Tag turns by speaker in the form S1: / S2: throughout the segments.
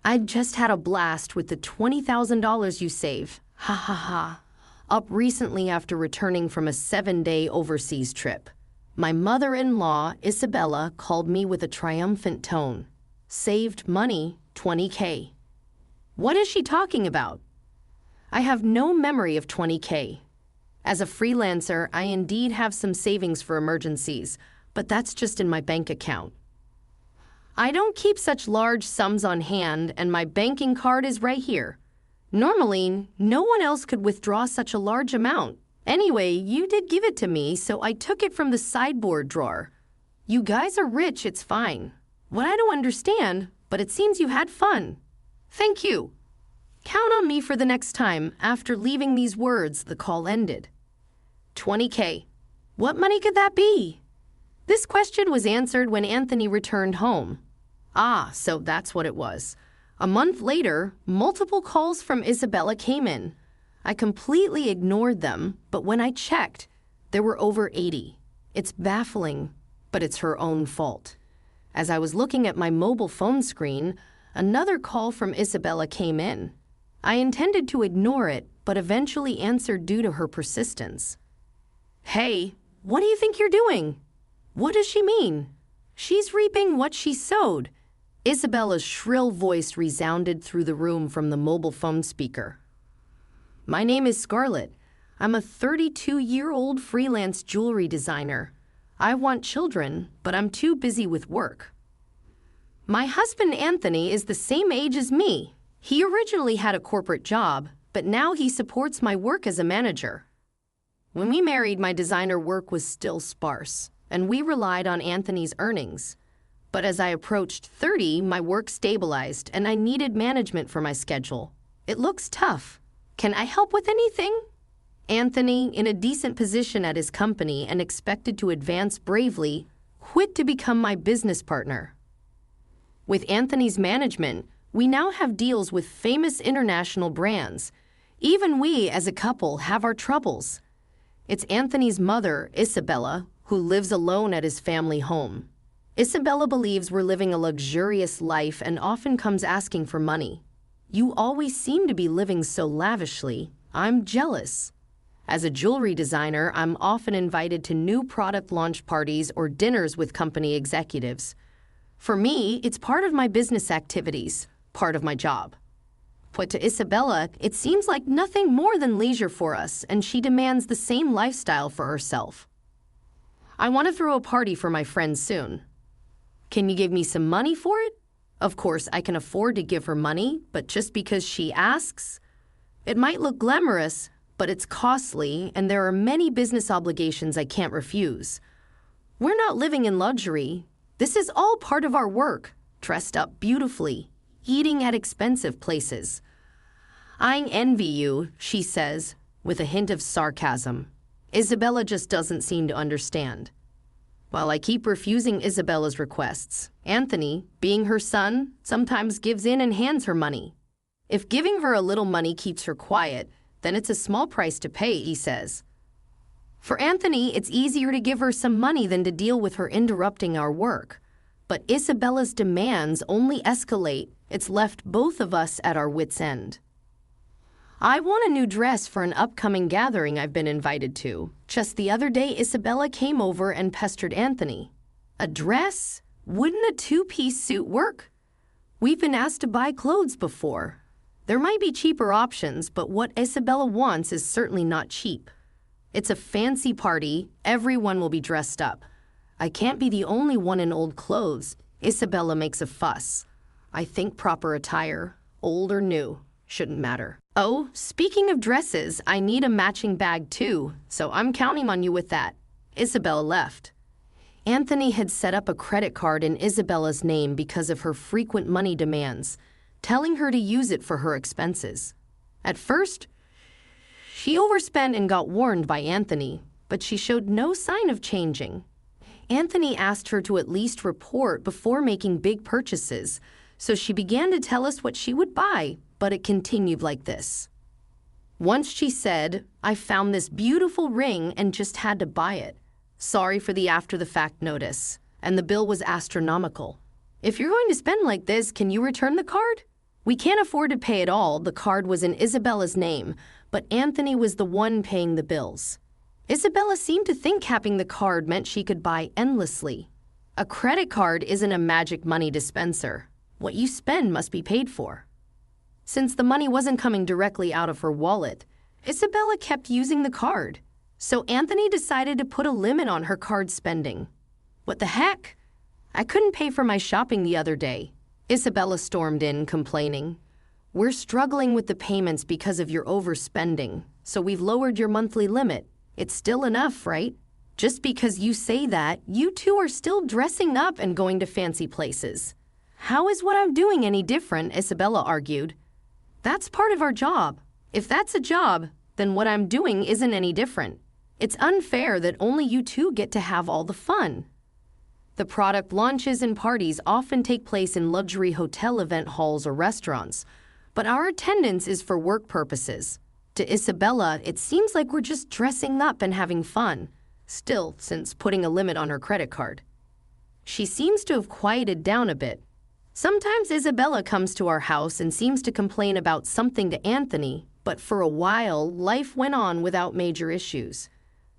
S1: I just had a blast with the $20,000 you save. Ha ha ha. Up recently after returning from a 7-day overseas trip. My mother-in-law, Isabella, called me with a triumphant tone. Saved money, $20K. What is she talking about? I have no memory of $20K. As a freelancer, I indeed have some savings for emergencies, but that's just in my bank account. I don't keep such large sums on hand, and my banking card is right here. Normally, no one else could withdraw such a large amount. Anyway, you did give it to me, so I took it from the sideboard drawer. You guys are rich, it's fine. What I don't understand, but it seems you had fun. Thank you. Count on me for the next time. After leaving these words, the call ended. $20K. What money could that be? This question was answered when Anthony returned home. Ah, so that's what it was. A month later, multiple calls from Isabella came in. I completely ignored them, but when I checked, there were over 80. It's baffling, but it's her own fault. As I was looking at my mobile phone screen, another call from Isabella came in. I intended to ignore it, but eventually answered due to her persistence. Hey, what do you think you're doing? What does she mean? She's reaping what she sowed. Isabella's shrill voice resounded through the room from the mobile phone speaker. My name is Scarlett. I'm a 32-year-old freelance jewelry designer. I want children, but I'm too busy with work. My husband Anthony is the same age as me. He originally had a corporate job, but now he supports my work as a manager. When we married, my designer work was still sparse, and we relied on Anthony's earnings. But as I approached 30, my work stabilized, and I needed management for my schedule. It looks tough. Can I help with anything? Anthony, in a decent position at his company and expected to advance bravely, quit to become my business partner. With Anthony's management, we now have deals with famous international brands. Even we, as a couple, have our troubles. It's Anthony's mother, Isabella, who lives alone at his family home. Isabella believes we're living a luxurious life and often comes asking for money. You always seem to be living so lavishly. I'm jealous. As a jewelry designer, I'm often invited to new product launch parties or dinners with company executives. For me, it's part of my business activities, part of my job. But to Isabella, it seems like nothing more than leisure for us, and she demands the same lifestyle for herself. I want to throw a party for my friends soon. Can you give me some money for it? Of course, I can afford to give her money, but just because she asks? It might look glamorous, but it's costly, and there are many business obligations I can't refuse. We're not living in luxury. This is all part of our work, dressed up beautifully, eating at expensive places. I envy you, she says, with a hint of sarcasm. Isabella just doesn't seem to understand. While I keep refusing Isabella's requests, Anthony, being her son, sometimes gives in and hands her money. If giving her a little money keeps her quiet, then it's a small price to pay, he says. For Anthony, it's easier to give her some money than to deal with her interrupting our work. But Isabella's demands only escalate. It's left both of us at our wits' end. I want a new dress for an upcoming gathering I've been invited to. Just the other day, Isabella came over and pestered Anthony. A dress? Wouldn't a two-piece suit work? We've been asked to buy clothes before. There might be cheaper options, but what Isabella wants is certainly not cheap. It's a fancy party. Everyone will be dressed up. I can't be the only one in old clothes. Isabella makes a fuss. I think proper attire, old or new, shouldn't matter. Oh, speaking of dresses, I need a matching bag too, so I'm counting on you with that. Isabella left. Anthony had set up a credit card in Isabella's name because of her frequent money demands, telling her to use it for her expenses. At first, she overspent and got warned by Anthony, but she showed no sign of changing. Anthony asked her to at least report before making big purchases, so she began to tell us what she would buy, but it continued like this. Once she said, I found this beautiful ring and just had to buy it. Sorry for the after-the-fact notice, and the bill was astronomical. If you're going to spend like this, can you return the card? We can't afford to pay it all. The card was in Isabella's name, but Anthony was the one paying the bills. Isabella seemed to think having the card meant she could buy endlessly. A credit card isn't a magic money dispenser. What you spend must be paid for. Since the money wasn't coming directly out of her wallet, Isabella kept using the card. So Anthony decided to put a limit on her card spending. What the heck? I couldn't pay for my shopping the other day. Isabella stormed in, complaining. We're struggling with the payments because of your overspending, so we've lowered your monthly limit. It's still enough, right? Just because you say that, you two are still dressing up and going to fancy places. How is what I'm doing any different? Isabella argued. That's part of our job. If that's a job, then what I'm doing isn't any different. It's unfair that only you two get to have all the fun. The product launches and parties often take place in luxury hotel event halls or restaurants, but our attendance is for work purposes. To Isabella, it seems like we're just dressing up and having fun, still, since putting a limit on her credit card. She seems to have quieted down a bit. Sometimes Isabella comes to our house and seems to complain about something to Anthony, but for a while, life went on without major issues.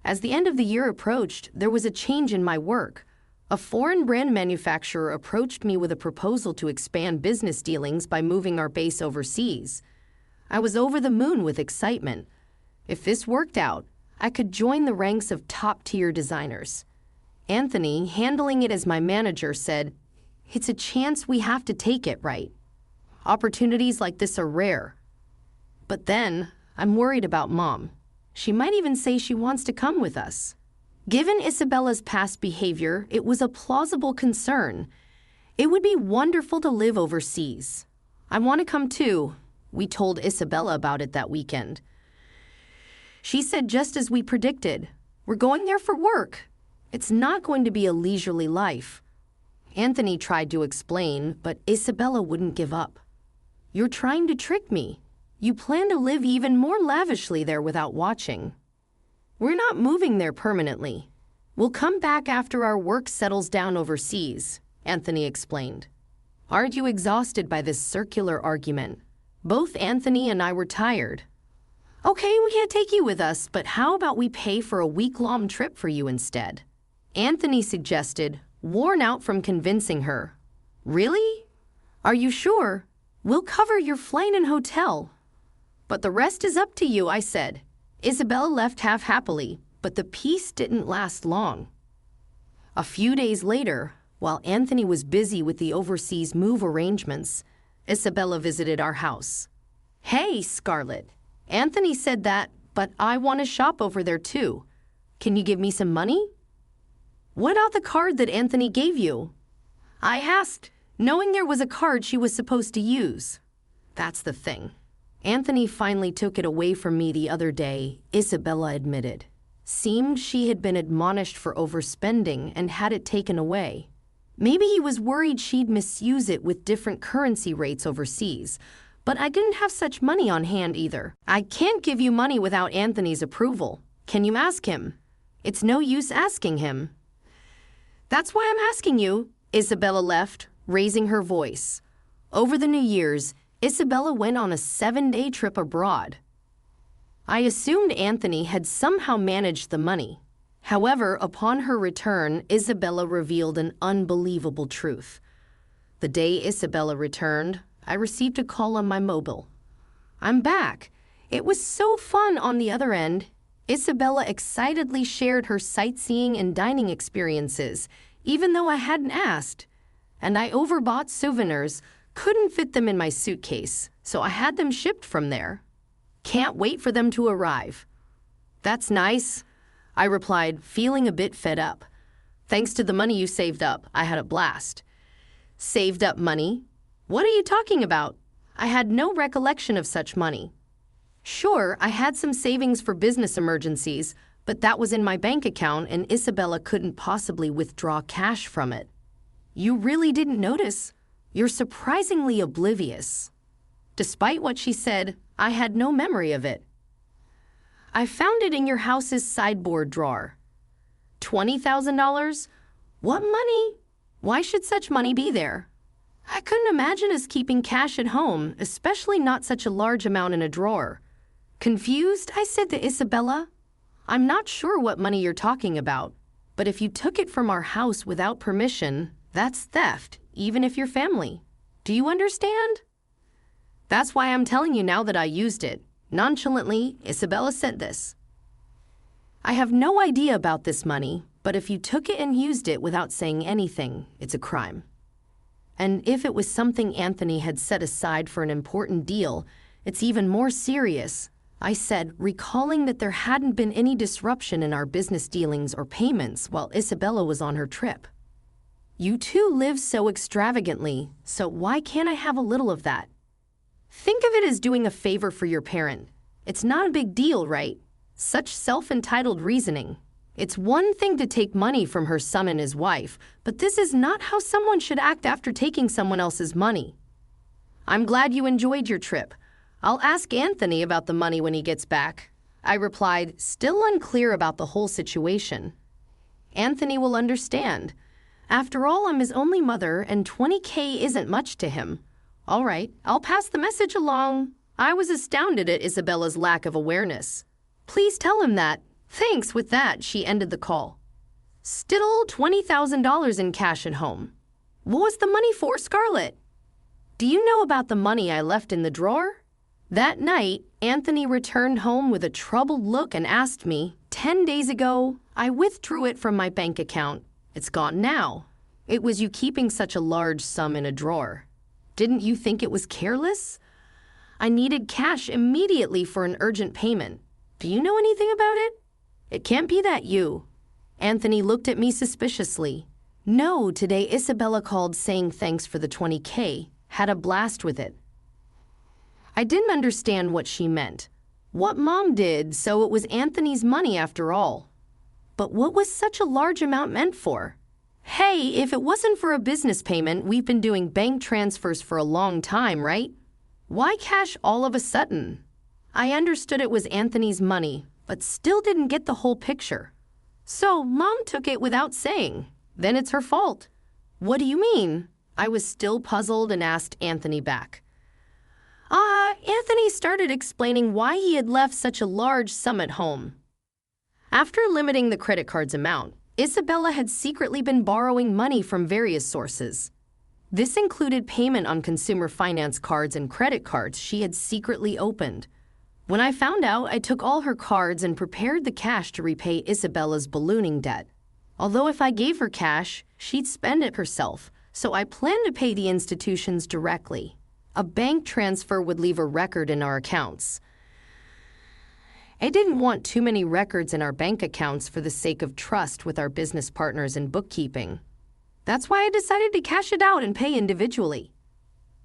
S1: As the end of the year approached, there was a change in my work. A foreign brand manufacturer approached me with a proposal to expand business dealings by moving our base overseas. I was over the moon with excitement. If this worked out, I could join the ranks of top-tier designers. Anthony, handling it as my manager, said, "It's a chance we have to take it, right? Opportunities like this are rare." But then, I'm worried about Mom. She might even say she wants to come with us. Given Isabella's past behavior, it was a plausible concern. It would be wonderful to live overseas. I want to come too. We told Isabella about it that weekend. She said just as we predicted, we're going there for work. It's not going to be a leisurely life. Anthony tried to explain, but Isabella wouldn't give up. You're trying to trick me. You plan to live even more lavishly there without watching. We're not moving there permanently. We'll come back after our work settles down overseas, Anthony explained. Aren't you exhausted by this circular argument? Both Anthony and I were tired. Okay, we can't take you with us, but how about we pay for a week-long trip for you instead? Anthony suggested, worn out from convincing her. Really? Are you sure? We'll cover your flight and hotel. But the rest is up to you, I said. Isabella left half happily, but the peace didn't last long. A few days later, while Anthony was busy with the overseas move arrangements, Isabella visited our house. Hey, Scarlett. Anthony said that, but I want to shop over there too. Can you give me some money? What about the card that Anthony gave you? I asked, knowing there was a card she was supposed to use. That's the thing. Anthony finally took it away from me the other day, Isabella admitted. Seemed she had been admonished for overspending and had it taken away. Maybe he was worried she'd misuse it with different currency rates overseas, but I didn't have such money on hand either. I can't give you money without Anthony's approval. Can you ask him? It's no use asking him. That's why I'm asking you, Isabella left, raising her voice. Over the New Year's, Isabella went on a 7-day trip abroad. I assumed Anthony had somehow managed the money. However, upon her return, Isabella revealed an unbelievable truth. The day Isabella returned, I received a call on my mobile. I'm back. It was so fun on the other end. Isabella excitedly shared her sightseeing and dining experiences, even though I hadn't asked. And I overbought souvenirs, couldn't fit them in my suitcase, so I had them shipped from there. Can't wait for them to arrive. That's nice, I replied, feeling a bit fed up. Thanks to the money you saved up, I had a blast. Saved up money? What are you talking about? I had no recollection of such money. Sure, I had some savings for business emergencies, but that was in my bank account and Isabella couldn't possibly withdraw cash from it. You really didn't notice? You're surprisingly oblivious. Despite what she said, I had no memory of it. I found it in your house's sideboard drawer. $20,000? What money? Why should such money be there? I couldn't imagine us keeping cash at home, especially not such a large amount in a drawer. Confused, I said to Isabella, I'm not sure what money you're talking about, but if you took it from our house without permission, that's theft, even if you're family. Do you understand? That's why I'm telling you now that I used it. Nonchalantly, Isabella said this. I have no idea about this money, but if you took it and used it without saying anything, it's a crime. And if it was something Anthony had set aside for an important deal, it's even more serious, I said, recalling that there hadn't been any disruption in our business dealings or payments while Isabella was on her trip. You two live so extravagantly, so why can't I have a little of that? Think of it as doing a favor for your parent. It's not a big deal, right? Such self-entitled reasoning. It's one thing to take money from her son and his wife, but this is not how someone should act after taking someone else's money. I'm glad you enjoyed your trip. I'll ask Anthony about the money when he gets back. I replied, still unclear about the whole situation. Anthony will understand. After all, I'm his only mother, and $20,000 isn't much to him. All right, I'll pass the message along. I was astounded at Isabella's lack of awareness. Please tell him that. Thanks. With that, she ended the call. Still $20,000 in cash at home. What was the money for, Scarlett? Do you know about the money I left in the drawer? That night, Anthony returned home with a troubled look and asked me, 10 days ago, I withdrew it from my bank account. It's gone now. It was you keeping such a large sum in a drawer. Didn't you think it was careless? I needed cash immediately for an urgent payment. Do you know anything about it? It can't be that you. Anthony looked at me suspiciously. No, today Isabella called saying thanks for the $20,000. Had a blast with it. I didn't understand what she meant. What Mom did, so it was Anthony's money after all. But what was such a large amount meant for? Hey, if it wasn't for a business payment, we've been doing bank transfers for a long time, right? Why cash all of a sudden? I understood it was Anthony's money, but still didn't get the whole picture. So Mom took it without saying. Then it's her fault. What do you mean? I was still puzzled and asked Anthony back. Anthony started explaining why he had left such a large sum at home. After limiting the credit card's amount, Isabella had secretly been borrowing money from various sources. This included payment on consumer finance cards and credit cards she had secretly opened. When I found out, I took all her cards and prepared the cash to repay Isabella's ballooning debt. Although if I gave her cash, she'd spend it herself, so I planned to pay the institutions directly. A bank transfer would leave a record in our accounts. I didn't want too many records in our bank accounts for the sake of trust with our business partners and bookkeeping. That's why I decided to cash it out and pay individually.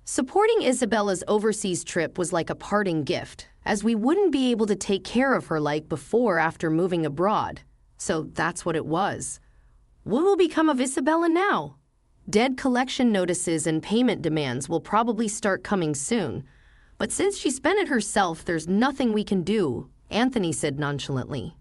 S1: Supporting Isabella's overseas trip was like a parting gift, as we wouldn't be able to take care of her like before after moving abroad. So that's what it was. What will become of Isabella now? Debt collection notices and payment demands will probably start coming soon. But since she spent it herself, there's nothing we can do, Anthony said nonchalantly.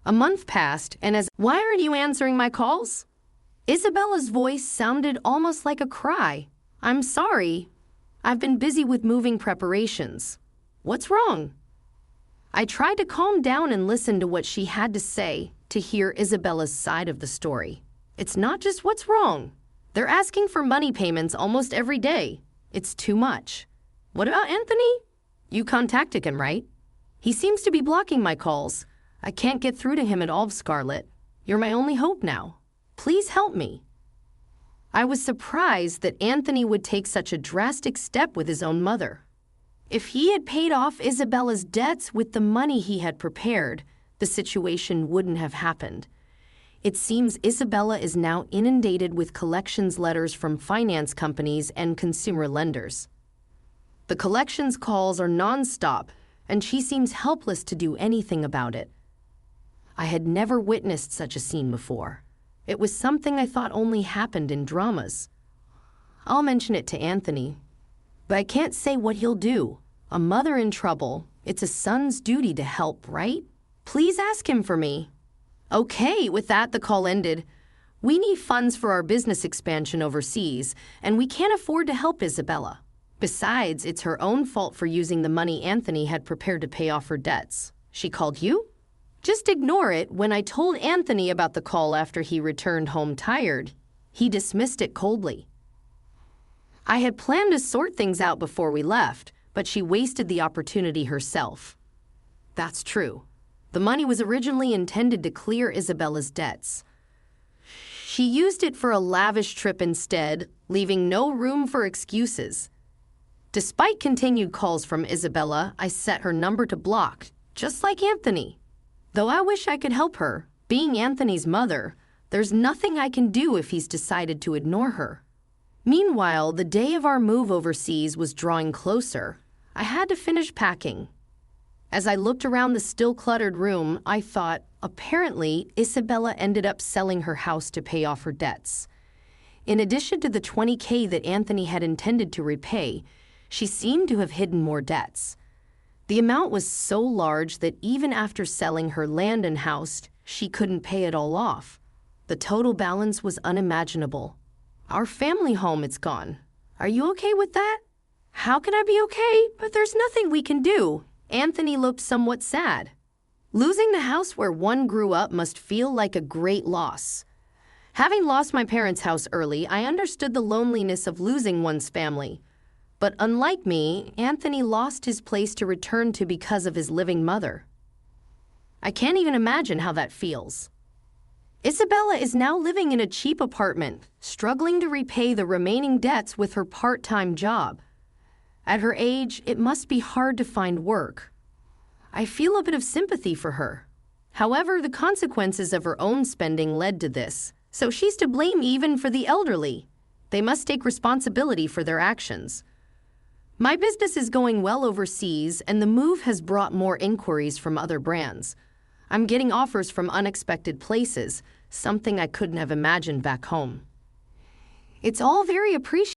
S1: A month passed, and why aren't you answering my calls? Isabella's voice sounded almost like a cry. I'm sorry. I've been busy with moving preparations. What's wrong? I tried to calm down and listen to what she had to say to hear Isabella's side of the story. It's not just what's wrong. They're asking for money payments almost every day. It's too much. What about Anthony? You contacted him, right? He seems to be blocking my calls. I can't get through to him at all, Scarlett. You're my only hope now. Please help me. I was surprised that Anthony would take such a drastic step with his own mother. If he had paid off Isabella's debts with the money he had prepared, the situation wouldn't have happened. It seems Isabella is now inundated with collections letters from finance companies and consumer lenders. The collections calls are nonstop, and she seems helpless to do anything about it. I had never witnessed such a scene before. It was something I thought only happened in dramas. I'll mention it to Anthony, but I can't say what he'll do. A mother in trouble, it's a son's duty to help, right? Please ask him for me. Okay, with that, the call ended. We need funds for our business expansion overseas, and we can't afford to help Isabella. Besides, it's her own fault for using the money Anthony had prepared to pay off her debts. She called you? Just ignore it. When I told Anthony about the call after he returned home tired, he dismissed it coldly. I had planned to sort things out before we left, but she wasted the opportunity herself. That's true. The money was originally intended to clear Isabella's debts. She used it for a lavish trip instead, leaving no room for excuses. Despite continued calls from Isabella, I set her number to block, just like Anthony. Though I wish I could help her, being Anthony's mother, there's nothing I can do if he's decided to ignore her. Meanwhile, the day of our move overseas was drawing closer. I had to finish packing. As I looked around the still cluttered room, I thought, apparently, Isabella ended up selling her house to pay off her debts. In addition to the $20,000 that Anthony had intended to repay, she seemed to have hidden more debts. The amount was so large that even after selling her land and house, she couldn't pay it all off. The total balance was unimaginable. Our family home, it's gone. Are you okay with that? How can I be okay? But there's nothing we can do. Anthony looked somewhat sad. Losing the house where one grew up must feel like a great loss. Having lost my parents' house early, I understood the loneliness of losing one's family. But unlike me, Anthony lost his place to return to because of his living mother. I can't even imagine how that feels. Isabella is now living in a cheap apartment, struggling to repay the remaining debts with her part-time job. At her age, it must be hard to find work. I feel a bit of sympathy for her. However, the consequences of her own spending led to this, so she's to blame even for the elderly. They must take responsibility for their actions. My business is going well overseas, and the move has brought more inquiries from other brands. I'm getting offers from unexpected places, something I couldn't have imagined back home. It's all very appreciated.